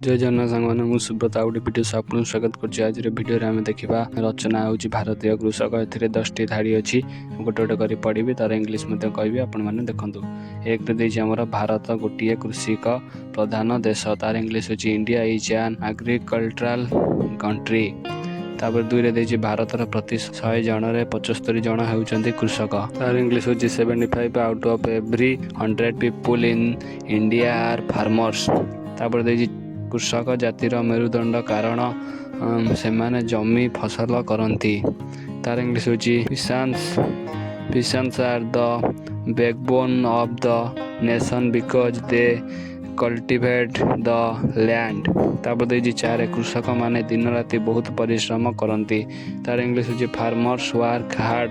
जय जगन्नाथ सांग मैंने सुब्रत आउ गोटे भिडियो आपको स्वागत करुँच। आज भिडियो आम देखा रचना हूँ भारतीय कृषक। ए 10टी धाड़ी अच्छी गोटे गोटे कर पढ़ी तार इंग्लीश कहि आपण मैंने देखूँ। एक आमर भारत गोटे कृषिक प्रधान देश तार इंग्लीश होची India is an agricultural country. तापर 2 रे भारतर प्रति 100 जन 75 जन होती कृषक। तार इंग्लीश होची 75 out of every 100 people in India are farmers. तापर कृषक जातिर मेरुदंड कारण से माने जमी फसल करती। तार इंग्लीश होची peasants are the backbone of the nation because they cultivate the land. तापर 4 कृषक माने दिन राति बहुत परिश्रम करती। तार इंग्लीश होची farmers work hard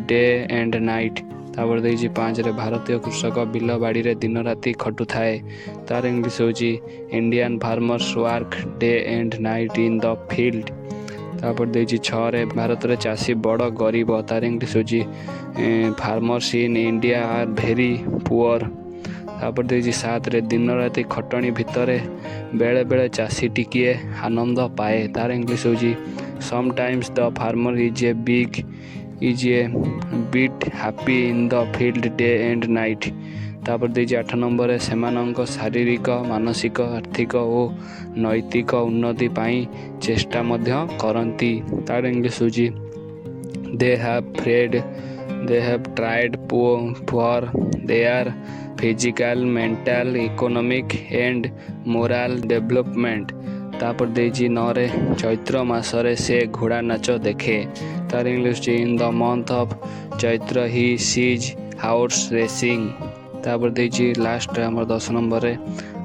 day and night. तापर 5 भारतीय कृषक बिल बाड़ी रे दिन राति खटु थाए। तार इंग्लीश होची Indian farmers work day and night in the field. तापर 6 भारत रे चाषी बड़ गरीब। तार इंग्लीश होची farmers in India are very poor. तापर 7 दिन राति खटणी भितर बेले बेले चाषी टिकिए आनंद पाए। तार इंग्लीश होची sometimes the farmer is a bit happy in the field day and night. तापर 8 नंबर सेमानंक शारीरिक मानसिक आर्थिक और नैतिक उन्नति पाई चेष्टा मध्य करती। तार इंग्लीश होची they have tried for their physical mental economic and moral development. तापर 9 चैत्र मासरे से घोड़ा नाच देखे। तार English in the month of Chaitra he sees house racing. तापर लास्ट आम 10 नंबर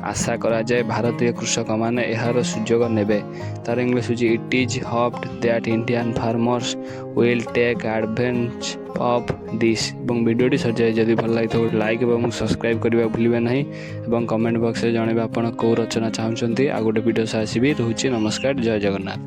आशा करा जाए भारतीय कृषक माने यार सुजोग नेबे। तार English it is hoped that Indian farmers will take advantage of this. Video सर जाए जदि भल लगी तो लाइक और सब्सक्राइब करने भूलिए नहीं और कमेंट बॉक्स में जनइबे आप कौ रचना चाहते। आ गोटे वीडियो से आसबि। रोचे नमस्कार। जय जगन्नाथ।